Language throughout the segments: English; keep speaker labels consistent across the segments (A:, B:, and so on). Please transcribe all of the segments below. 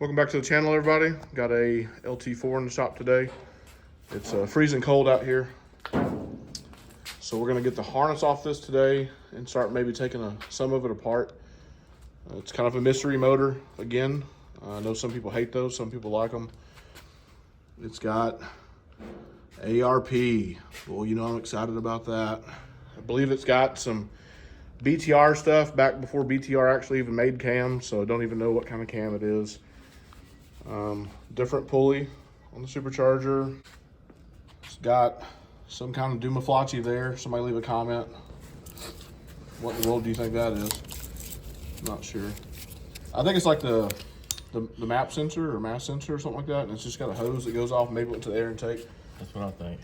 A: Welcome back to the channel, everybody. Got a LT4 in the shop today. It's freezing cold out here. So we're gonna get the harness off this today and start maybe taking some of it apart. It's kind of a mystery motor again. I know some people hate those, some people like them. It's got ARP. Well, you know I'm excited about that. I believe it's got some BTR stuff back before BTR actually even made cams, so I don't even know what kind of cam it is. Different pulley on the supercharger. It's got some kind of Dumaflachi there. Somebody leave a comment. What in the world do you think that is? Not sure. I think it's like the map sensor or mass sensor or something like that, and it's just got a hose that goes off and maybe went to the air intake.
B: That's what I think.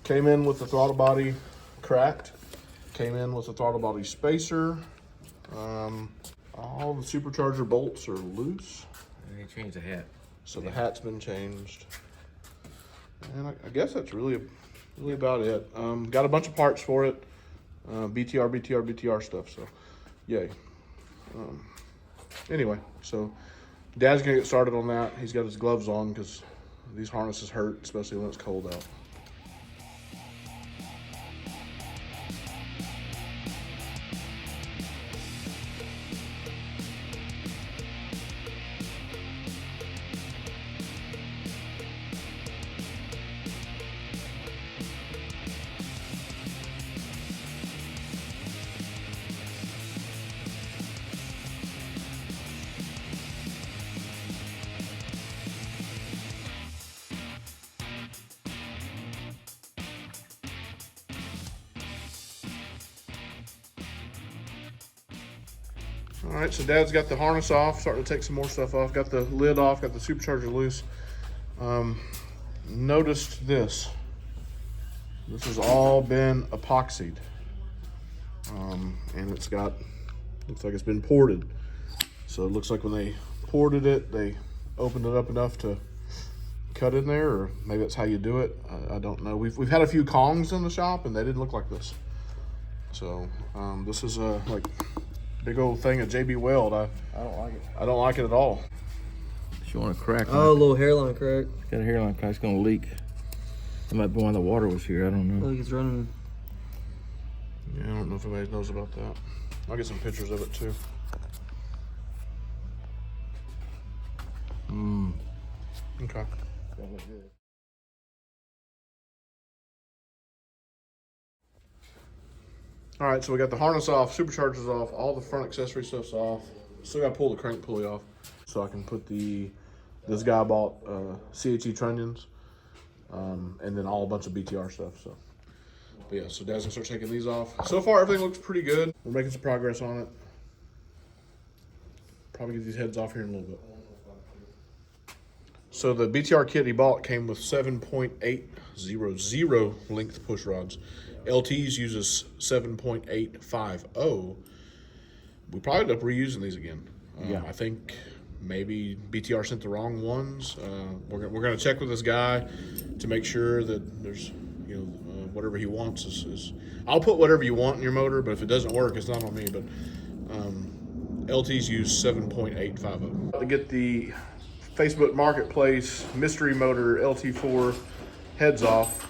A: Came in with the throttle body cracked. Came in with the throttle body spacer. All the supercharger bolts are loose.
B: And they changed the hat.
A: So the hat's been changed. And I guess that's really about it. Got a bunch of parts for it. BTR stuff, so yay. Anyway, so Dad's gonna get started on that. He's got his gloves on because these harnesses hurt, especially when it's cold out. All right, so Dad's got the harness off, starting to take some more stuff off. Got the lid off, got the supercharger loose. Noticed this. This has all been epoxied. And it's got, looks like it's been ported. So it looks like when they ported it, they opened it up enough to cut in there, or maybe that's how you do it. I don't know. We've had a few Kongs in the shop and they didn't look like this. So this is like big old thing of JB Weld. I don't like it. I don't like it at all.
B: If you want to crack,
C: oh, a little hairline crack.
B: It's got a hairline crack. It's gonna leak. It might be when the water was here. I don't know.
C: I think it's running.
A: Yeah, I don't know if anybody knows about that. I'll get some pictures of it too. Okay. All right, so we got the harness off, superchargers off, all the front accessory stuff's off. Still got to pull the crank pulley off so I can put this guy bought CHE trunnions, and then all a bunch of BTR stuff. So, but yeah, so Dad's gonna start taking these off. So far, everything looks pretty good. We're making some progress on it. Probably get these heads off here in a little bit. So the BTR kit he bought came with 7.800 length push rods. LT's uses 7.850. We probably end up reusing these again.
B: Yeah.
A: I think maybe BTR sent the wrong ones. We're gonna check with this guy to make sure that there's, whatever he wants is. I'll put whatever you want in your motor, but if it doesn't work, it's not on me. But LT's use 7.850. To get the Facebook Marketplace mystery motor LT4 heads off.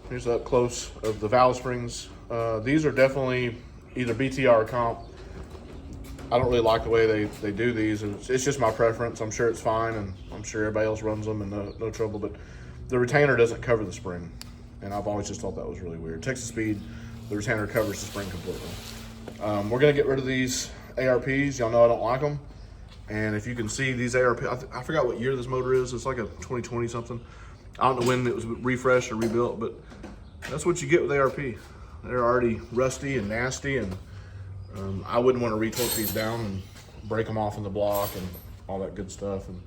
A: Here's up close of the valve springs. These are definitely either BTR or comp. I don't really like the way they do these. It's just my preference. I'm sure it's fine, and I'm sure everybody else runs them and no trouble, but the retainer doesn't cover the spring. And I've always just thought that was really weird. Texasspeed, the retainer covers the spring completely. We're gonna get rid of these ARPs. Y'all know I don't like them. And if you can see these ARP, I forgot what year this motor is. It's like a 2020 something. I don't know when it was refreshed or rebuilt, but that's what you get with ARP. They're already rusty and nasty, and I wouldn't want to retorque these down and break them off in the block and all that good stuff. And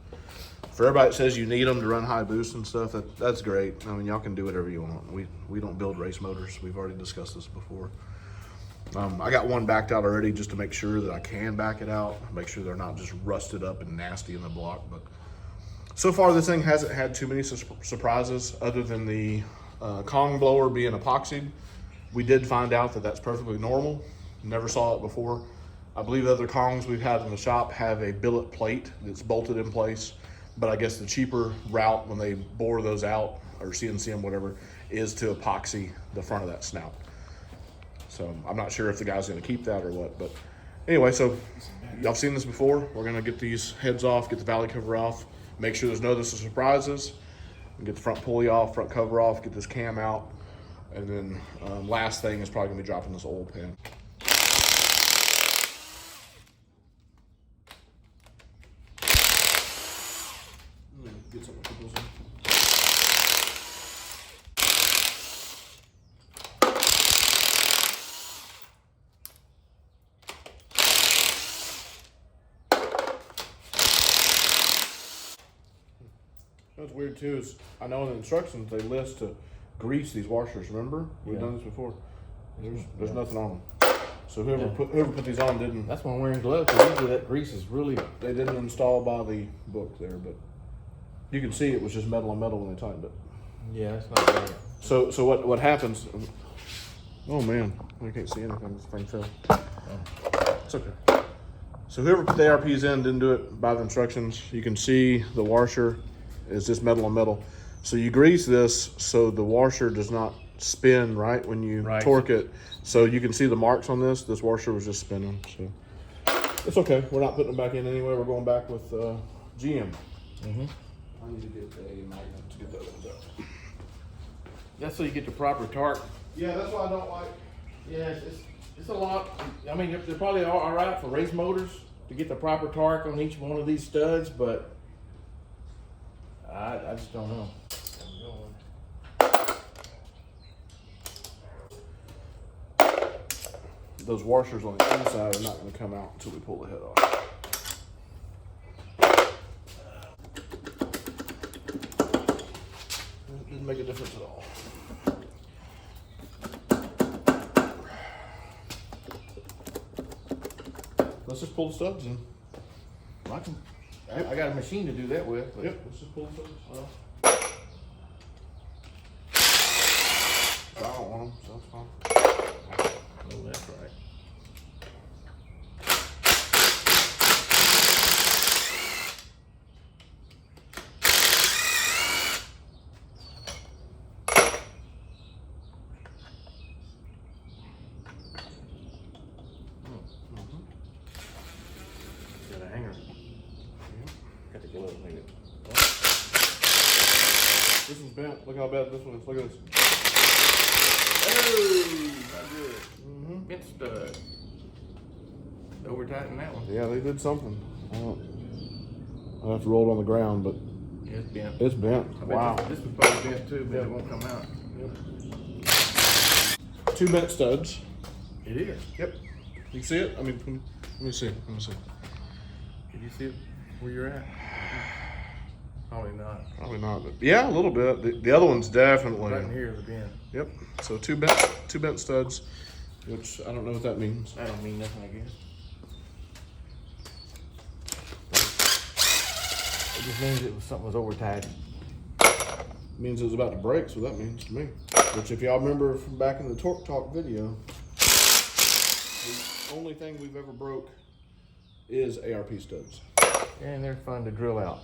A: for everybody that says you need them to run high boost and stuff, that's great. I mean, y'all can do whatever you want. We don't build race motors. We've already discussed this before. I got one backed out already just to make sure that I can back it out, make sure they're not just rusted up and nasty in the block. But so far, this thing hasn't had too many surprises other than the Kong blower being epoxied. We did find out that that's perfectly normal. Never saw it before. I believe the other Kongs we've had in the shop have a billet plate that's bolted in place, but I guess the cheaper route when they bore those out, or CNC them, whatever, is to epoxy the front of that snout. So I'm not sure if the guy's gonna keep that or what, but anyway, so y'all seen this before. We're gonna get these heads off, get the valley cover off, make sure there's no other surprises, and get the front pulley off, front cover off, get this cam out, and then last thing is probably gonna be dropping this oil pan. Get something to put those in. What's weird too is I know in the instructions they list to grease these washers. Remember, we've done this before. There's nothing on them. So whoever put these on didn't.
B: That's why I'm wearing gloves, because usually that grease is really.
A: They didn't install by the book there, but you can see it was just metal on metal when they tightened it.
B: Yeah, that's not right.
A: So what happens? Oh man, I can't see anything. This thing fell. It's okay. So whoever put the ARPs in didn't do it by the instructions. You can see the washer is just metal on metal. So you grease this so the washer does not spin right when you torque it. So you can see the marks on this. This washer was just spinning. So it's okay. We're not putting them back in anyway. We're going back with GM.
B: Mm-hmm.
A: I need to get a magnet to get those out.
B: That's so you get the proper torque.
A: Yeah, that's why I don't like.
B: Yeah, it's a lot. I mean, they're probably all right for race motors to get the proper torque on each one of these studs, but I just don't know.
A: Those washers on the inside are not going to come out until we pull the head off. It didn't make a difference at all. Let's just pull the studs in.
B: I got a machine to do that with. But
A: Yep, let's just pull the studs. I don't want them, so that's fine.
B: Oh, that's right. Got a hanger. Got the glove, make it.
A: This one's bent. Look how bad this one is. Look at this.
B: Oh, not good. Bent stud. Over tighten that one.
A: Yeah, they did something. I'll have to roll it on the ground, but
B: Yeah, it's bent.
A: it's bent.
B: I bet
A: Wow.
B: This was probably bent too, but it won't come out.
A: Yep. 2 bent studs.
B: It is.
A: Yep. You can see it? I mean, let me see. Let me see.
B: Did you see it where you're at? Probably not.
A: Probably not, but yeah, a little bit. The other one's definitely.
B: Right in here is a bend.
A: Yep. So two bent studs, which I don't know what that means.
B: That don't mean nothing, I guess. It just means something was over tightened.
A: It means it was about to break, so that means to me. Which, if y'all remember from back in the Torque Talk video, the only thing we've ever broke is ARP studs.
B: And they're fun to drill out.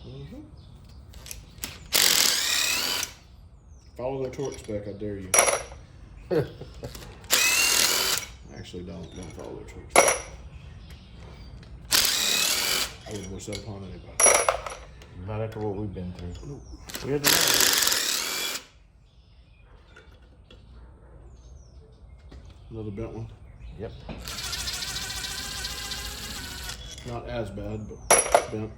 A: Follow their torque spec, I dare you. Actually, don't follow their torque spec. I wouldn't wish that upon anybody.
B: Not after what we've been through.
A: Nope.
B: We had to
A: Another bent one.
B: Yep.
A: Not as bad, but bent.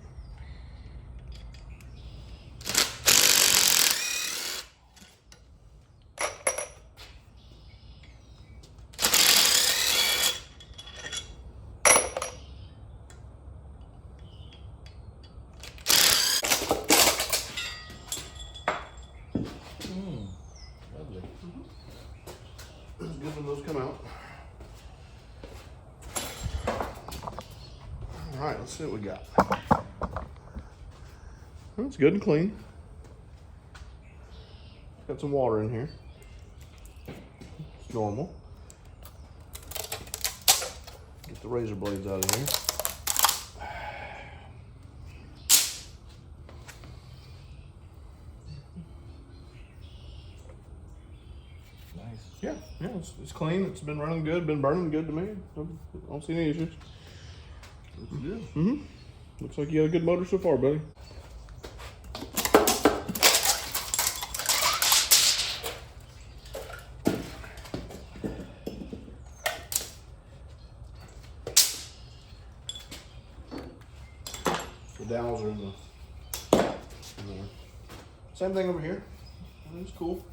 B: Lovely.
A: It's good when those come out. All right, let's see what we got. Well, it's good and clean. Got some water in here. It's normal. Get the the razor blades out of here. Yeah, it's clean. It's been running good. Been burning good to me. I don't see any issues.
B: Looks good.
A: Mm-hmm. Looks like you got a good motor so far, buddy. The dowels are in there. Same thing over here. Everything's cool.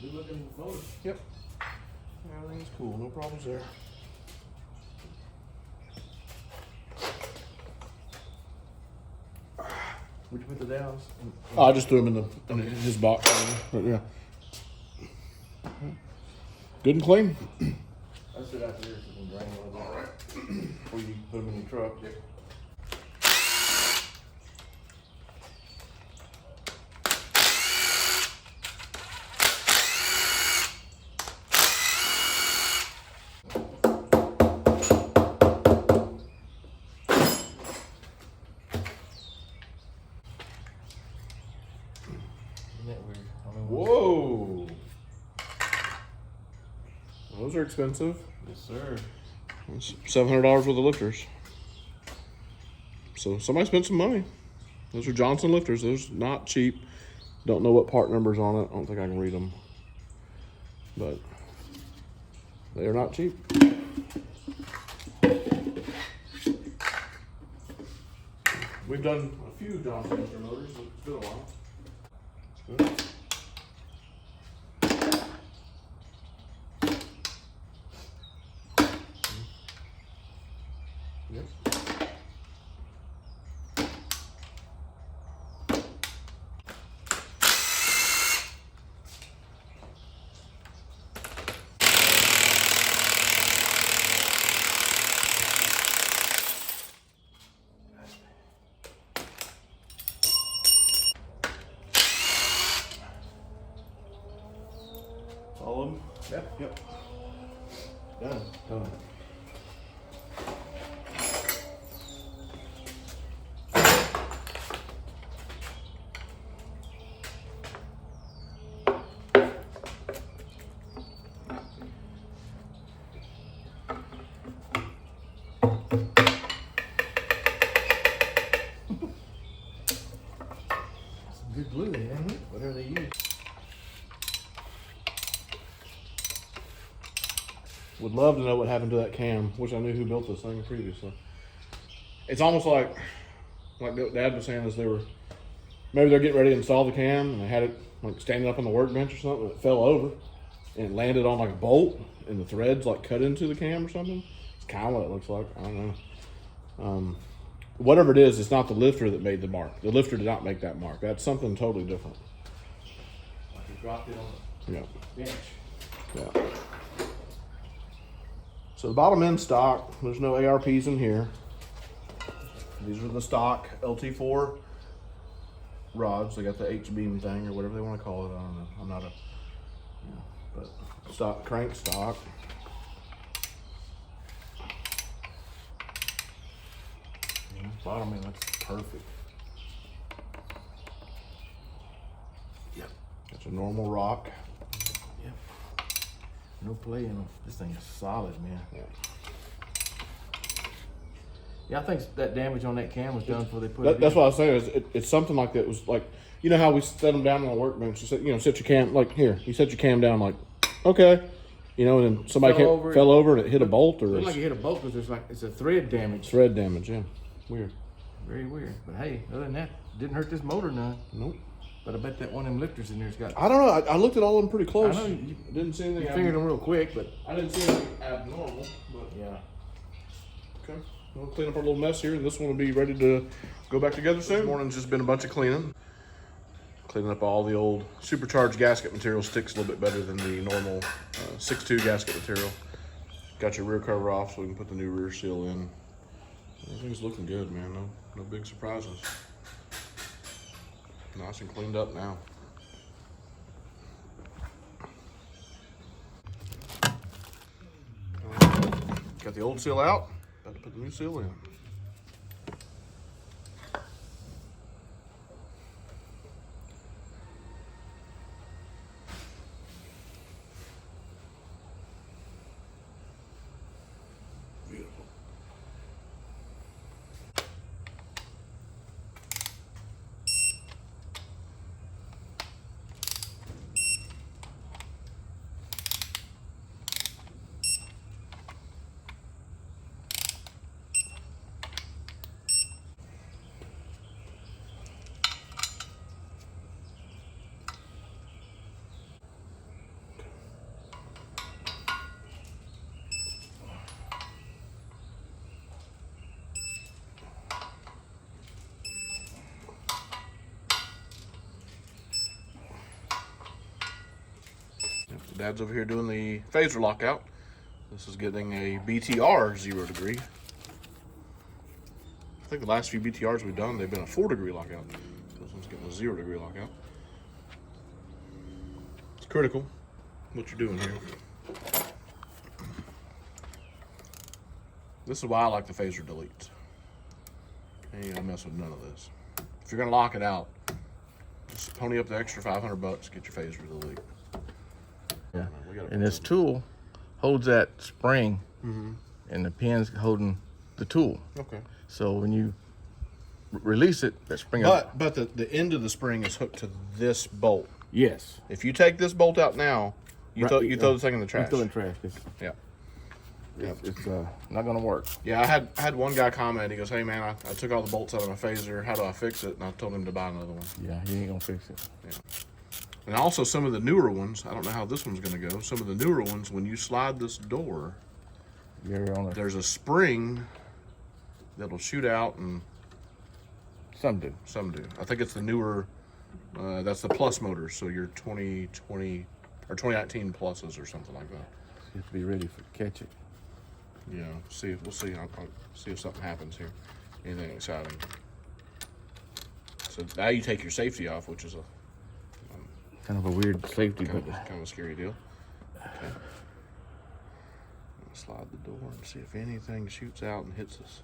B: Good looking motor.
A: Yep. Everything's cool. No problems there.
B: Where'd you put the dowels?
A: Oh, I just threw them in his box. But yeah. Good and clean.
B: I sit out there so you can drain a little bit before you put them in your truck. Isn't that weird? I mean,
A: Whoa. Those are expensive.
B: yes, sir.
A: It's $700 worth of lifters. So somebody spent some money. Those are Johnson lifters. Those are not cheap. Don't know what part numbers on it. I don't think I can read them. But they are not cheap. We've done a few Johnson lifter motors. It's been a while. It's good. Yep. All of them?
B: Yep.
A: Done.
B: Done. Some good glue there, isn't it? Whatever they use.
A: Would love to know what happened to that cam. Wish I knew who built this thing previously. It's almost like Dad was saying, is maybe they're getting ready to install the cam and they had it like standing up on the workbench or something. It fell over and it landed on like a bolt and the threads like cut into the cam or something. It's kind of what it looks like. I don't know. Whatever it is, it's not the lifter that made the mark. The lifter did not make that mark. That's something totally different.
B: Like you dropped it on
A: Yeah.
B: the bench.
A: Yeah. So the bottom end stock, there's no ARPs in here. These are the stock LT4 rods. They got the H-beam thing or whatever they want to call it. I don't know. I'm not a, but stock, crank stock.
B: Bottom end looks perfect.
A: Yep. It's a normal rock.
B: Yep. No play in them. This thing is solid, man.
A: Yeah.
B: Yeah, I think that damage on that cam was done before they put it
A: That's
B: in.
A: what I was saying. Is it's something like that. It was like, you know how we set them down on the workbench. You set your cam like here. You set your cam down like, okay, and then somebody fell over and it hit a bolt or
B: Looked like it hit a bolt because it's a thread damage.
A: thread damage. Yeah, weird.
B: Very weird. But hey, other than that, didn't hurt this motor none.
A: Nope.
B: But I bet that one of them lifters in there's got.
A: I don't know. I looked at all of them pretty close.
B: I know you
A: Didn't see anything.
B: fingered them real quick, but
A: I didn't see anything abnormal. But
B: yeah.
A: okay, we'll clean up our little mess here, and this one will be ready to go back together soon. This morning's just been a bunch of cleaning. Cleaning up all the old supercharged gasket material. Sticks a little bit better than the normal 6.2 gasket material. Got your rear cover off so we can put the new rear seal in. Everything's looking good, man. No big surprises. Nice and cleaned up now. Got the old seal out. Got to Put the new seal in. Beautiful. Dad's over here doing the phaser lockout. This is getting a BTR 0 degree. I think the last few BTRs we've done, they've been a 4 degree lockout. This one's getting a 0 degree lockout. It's critical what you're doing here. This is why I like the phaser delete. You ain't gonna mess with none of this. If you're gonna lock it out, just pony up the extra 500 bucks, get your phaser delete.
C: Yeah, and this tool holds that spring, and the pin's holding the tool.
A: Okay.
C: So when you release it, that spring.
A: But the end of the spring is hooked to this bolt.
C: Yes.
A: If you take this bolt out now, you throw this thing in the trash.
C: It's still in trash.
A: Yeah.
C: It's not gonna work.
A: Yeah, I had one guy comment. He goes, "Hey man, I took all the bolts out of my phaser. How do I fix it?" And I told him to buy another one.
C: Yeah, he ain't gonna fix it.
A: Yeah. And also some of the newer ones, I don't know how this one's gonna go. Some of the newer ones, when you slide this door, there's a spring that'll shoot out, and
C: some do.
A: Some do. I think it's the newer, that's the plus motors. So your 2020 or 2019 pluses or something like that.
C: So you have to be ready to catch it.
A: Yeah, we'll see. I'll see if something happens here. Anything exciting. So now you take your safety off, which is
C: kind of a weird safety,
A: kind of a scary deal. Okay. Slide the door and see if anything shoots out and hits us.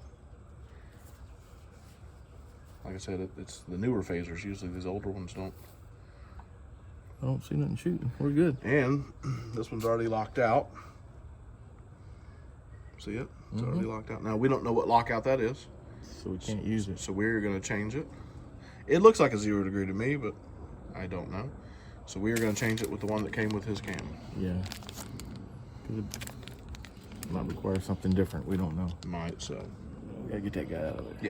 A: Like I said, it's the newer phasers. Usually these older ones don't.
C: I don't see nothing shooting. We're good.
A: And this one's already locked out. See it? It's already locked out. Now we don't know what lockout that is,
C: so we can't use it.
A: So we're going to change it. It looks like a 0 degree to me, but I don't know. So we are going to change it with the one that came with his cam.
C: Yeah. It might require something different. We don't know.
A: Might, so.
C: We gotta get that guy out of there.
A: Yeah.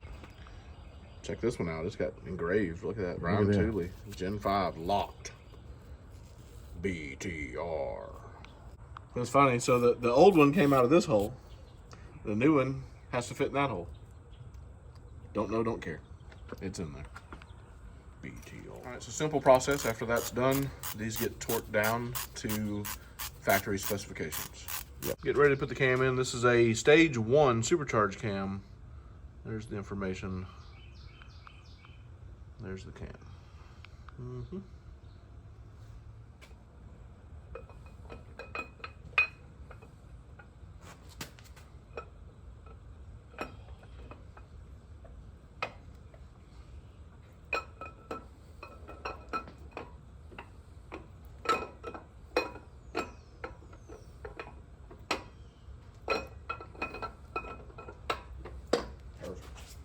A: Check this one out. It's got engraved. Look at that. Brown Thule. Gen 5 locked. BTR. It's funny. So the old one came out of this hole. The new one has to fit in that hole. Don't know, don't care. It's in there. BTR. All right, so simple process. After that's done, these get torqued down to factory specifications. Yep. Get ready to put the cam in. This is a stage 1 supercharged cam. There's the information. There's the cam.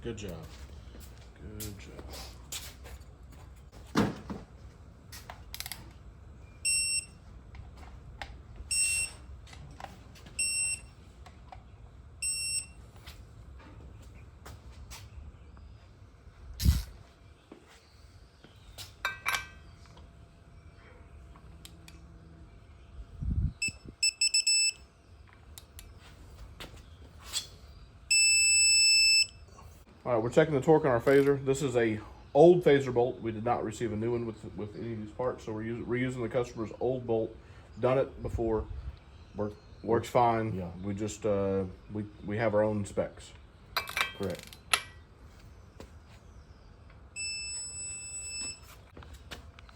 A: Good job. Good job. All right, we're checking the torque on our phaser. This is a old phaser bolt. We did not receive a new one with any of these parts, so we're reusing the customer's old bolt. Done it before, works fine.
C: Yeah.
A: We just we have our own specs.
C: Correct.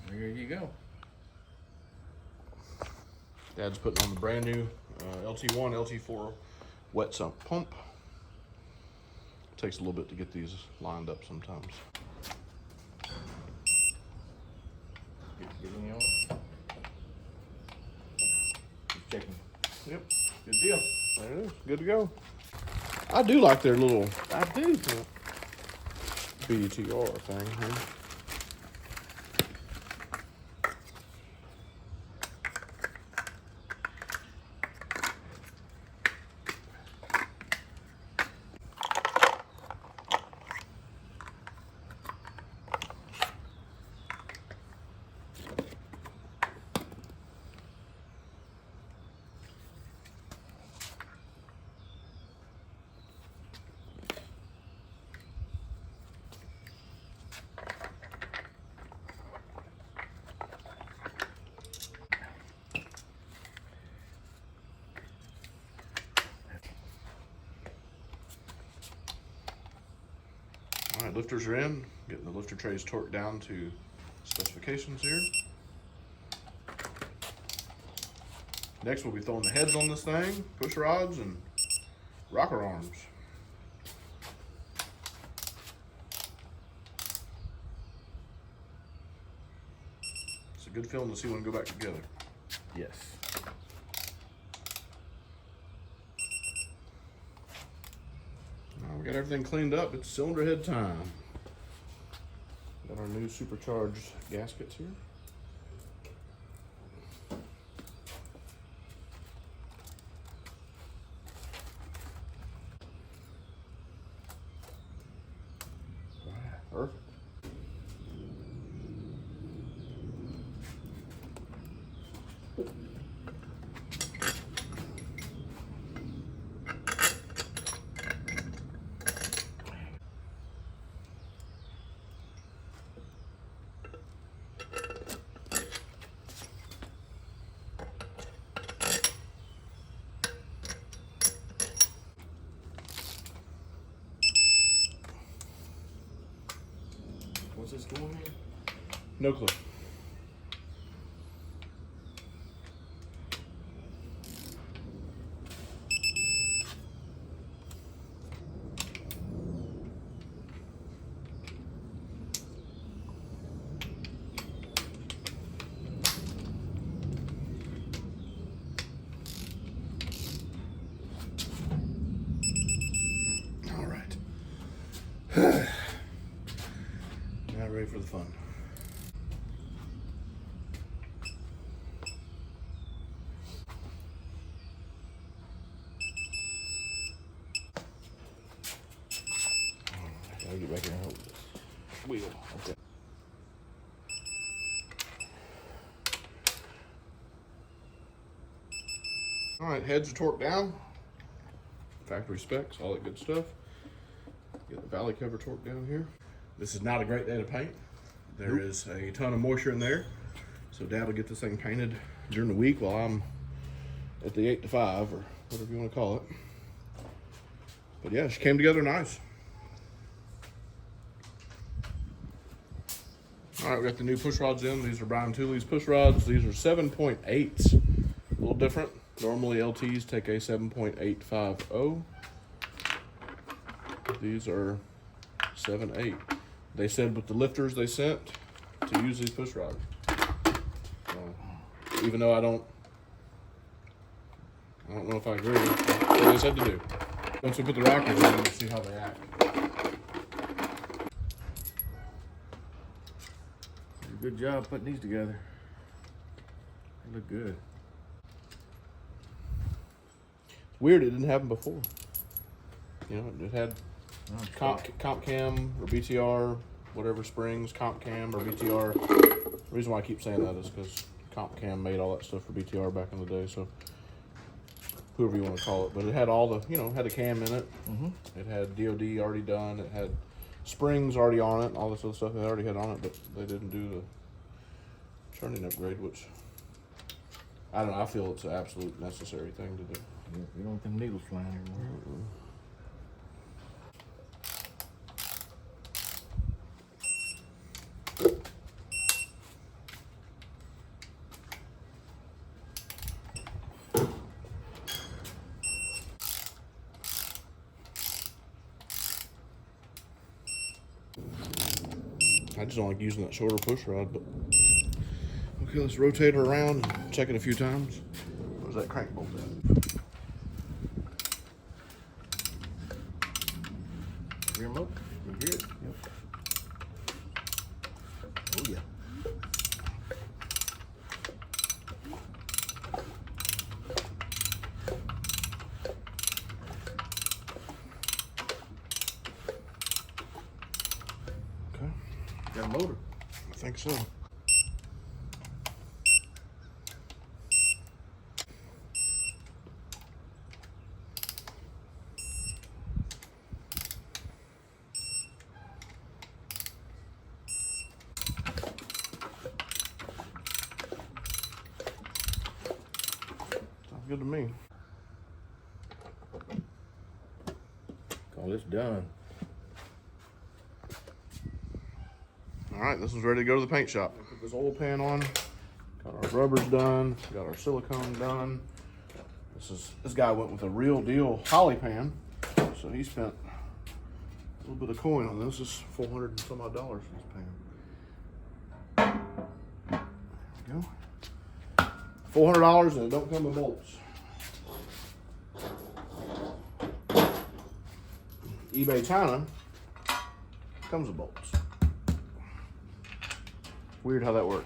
C: There you go.
A: Dad's putting on the brand new LT1, LT4 wet sump pump. Takes a little bit to get these lined up sometimes.
C: Get in on. Just checking.
A: Yep,
C: Good deal.
A: there it is. Good to go. I do like their little
C: I do.
A: BTR thing here. All right, lifters are in. Getting the lifter trays torqued down to specifications here. Next, we'll be throwing the heads on this thing, push rods, and rocker arms. It's a good feeling to see one go back together.
C: Yes.
A: Now we got everything cleaned up. It's cylinder head time. Got our new supercharged gaskets here. Perfect.
C: What's this going in?
A: No clue. All right. Now ready for the fun.
C: Gotta get back here and hold this wheel. Okay.
A: All right, heads are torqued down. Factory specs, all that good stuff. Get the valley cover torqued down here. This is not a great day to paint. There is a ton of moisture in there. So Dad will get this thing painted during the week while I'm at the 8 to 5 or whatever you want to call it. But yeah, she came together nice. All right, we got the new push rods in. These are Brian Tooley's push rods. These are 7.8s, a little different. Normally LTs take a 7.850. These are 7.8. They said with the lifters they sent to use these push rods. Even though I don't know if I agree. That's what they said to do. Once we put the rockers in, we'll see how they act.
C: Good job putting these together. They look good.
A: Weird, it didn't happen before. You know, it had comp cam or BTR, whatever springs, comp cam or BTR. The reason why I keep saying that is because comp cam made all that stuff for BTR back in the day. So whoever you want to call it, but it had all the, had a cam in it. It had DOD already done. It had springs already on it, and all this other stuff they already had on it, but they didn't do the churning upgrade, which I don't know. I feel it's an absolute necessary thing to do.
C: You don't want them needles flying anymore.
A: I just don't like using that shorter push rod, but okay, let's rotate her around and check it a few times. Where's that crank bolt at?
C: Remote?
A: You hear it?
C: Yep. Oh yeah.
A: Okay,
C: Got a motor.
A: I think so. Sounds good to me.
C: Call this done.
A: All right, this is ready to go to the paint shop. Put this oil pan on. Got our rubbers done. Got our silicone done. This guy went with a real deal Holley pan, so he spent a little bit of coin on this. This is $400 and some odd for this pan. There we go. $400 and it don't come with bolts. eBay China comes with bolts. Weird how that works.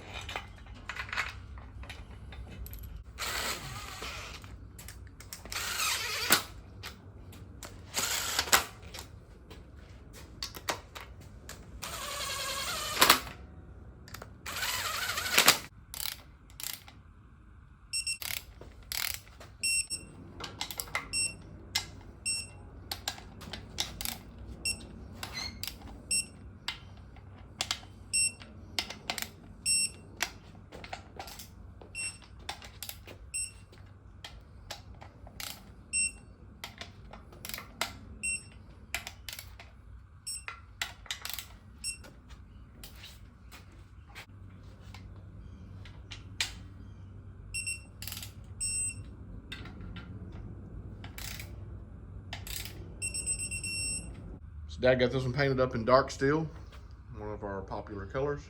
A: So Dad got this one painted up in dark steel, one of our popular colors.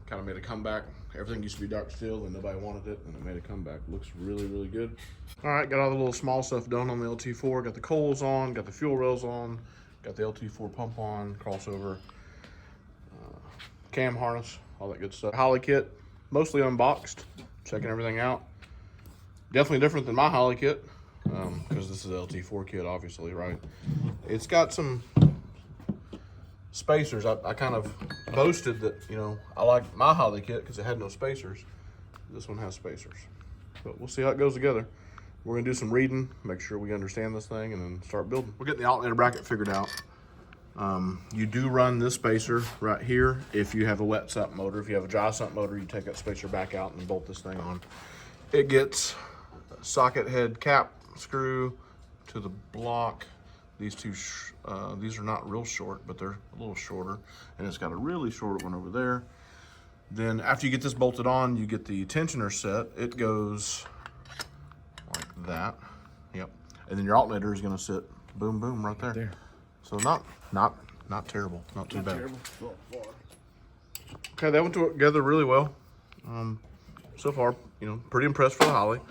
A: Kind of made a comeback. Everything used to be dark steel and nobody wanted it, and it made a comeback. Looks really, really good. All right, got all the little small stuff done on the LT4. Got the coals on, got the fuel rails on, got the LT4 pump on, crossover, cam harness, all that good stuff. Holley kit, mostly unboxed, checking everything out. Definitely different than my Holley kit, because this is the LT4 kit, obviously, right? It's got some spacers. I kind of boasted that, you know, I like my Holley kit because it had no spacers. This one has spacers. But we'll see how it goes together. We're gonna do some reading, make sure we understand this thing, and then start building. We're getting the alternator bracket figured out. You do run this spacer right here if you have a wet sump motor. If you have a dry sump motor, you take that spacer back out and bolt this thing on. It gets a socket head cap screw to the block. These two, these are not real short, but they're a little shorter. And it's got a really short one over there. Then after you get this bolted on, you get the tensioner set. It goes like that. Yep. And then your alternator is gonna sit boom, boom right there. So not terrible, not too bad. Okay, that went together really well. So far, you know, pretty impressed for the Holley.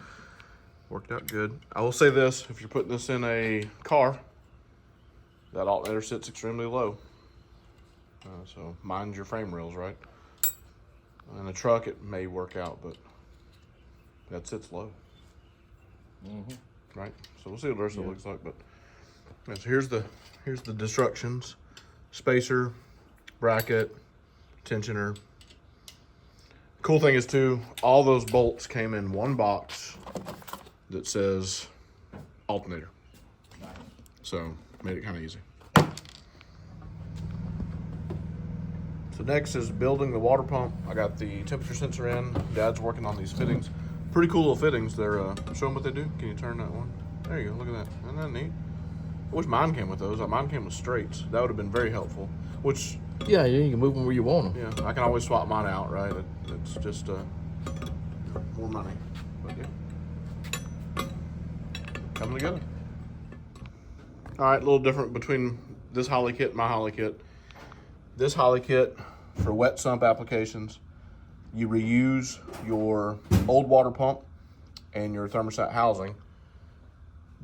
A: Worked out good. I will say this, if you're putting this in a car, that alternator sits extremely low. So mind your frame rails, right? In a truck, it may work out, but that sits low. Right? So we'll see what the rest of it looks like. But yeah, so here's the destructions: spacer, bracket, tensioner. Cool thing is too, all those bolts came in one box that says alternator. So made it kind of easy. So next is building the water pump. I got the temperature sensor in. Dad's working on these fittings. Pretty cool little fittings. They're show them what they do. Can you turn that one? There you go. Look at that. Isn't that neat? I wish mine came with those. Mine came with straights. That would have been very helpful. Which,
C: Yeah, you can move them where you want them.
A: yeah, I can always swap mine out, right? It's just more money. But yeah, coming together. All right, a little different between this Holley kit and my Holley kit. This Holley kit for wet sump applications, you reuse your old water pump and your thermostat housing,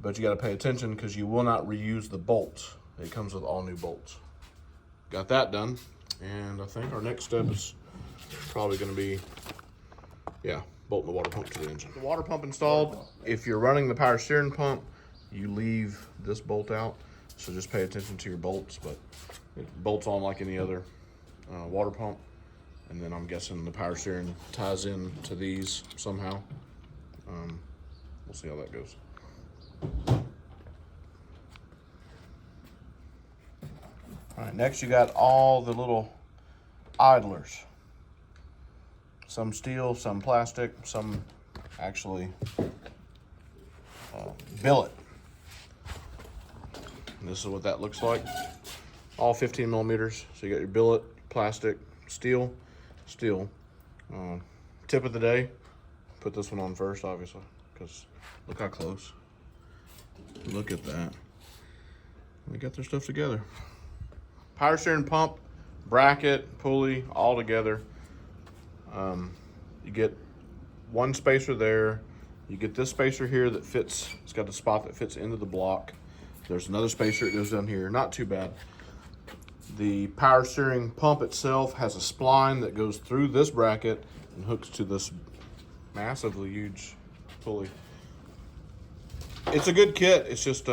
A: but you got to pay attention because you will not reuse the bolts. It comes with all new bolts. Got that done, and I think our next step is probably going to be, yeah, bolting the water pump to the engine. The water pump installed. If you're running the power steering pump, you leave this bolt out, so just pay attention to your bolts, but it bolts on like any other water pump. And then I'm guessing the power steering ties in to these somehow. We'll see how that goes. All right, next you got all the little idlers. Some steel, some plastic, some actually billet. And this is what that looks like. All 15 millimeters. So you got your billet, plastic, steel. Tip of the day, put this one on first, obviously, because look how close. Look at that. They got their stuff together. Power steering pump, bracket, pulley, all together. You get one spacer there. You get this spacer here that fits, it's got a spot that fits into the block. There's another spacer that goes down here, not too bad. The power steering pump itself has a spline that goes through this bracket and hooks to this massively huge pulley. It's a good kit. It's just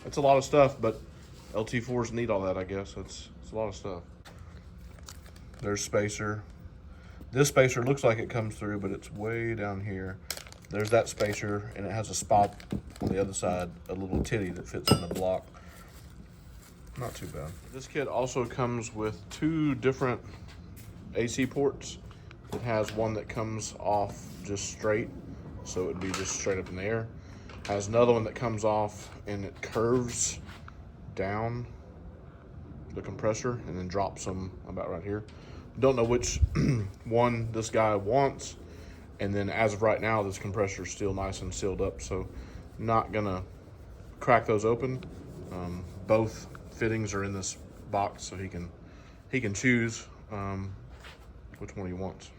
A: it's a lot of stuff, but LT4s need all that, I guess. It's a lot of stuff. There's spacer. This spacer looks like it comes through, but it's way down here. There's that spacer, and it has a spot on the other side, a little titty that fits in the block. Not too bad. This kit also comes with 2 different AC ports. It has one that comes off just straight, so it would be just straight up in the air. Has another one that comes off and it curves down the compressor and then drops them about right here. Don't know which one this guy wants. And then as of right now, this compressor is still nice and sealed up, so not gonna crack those open. Both fittings are in this box, so he can choose which one he wants.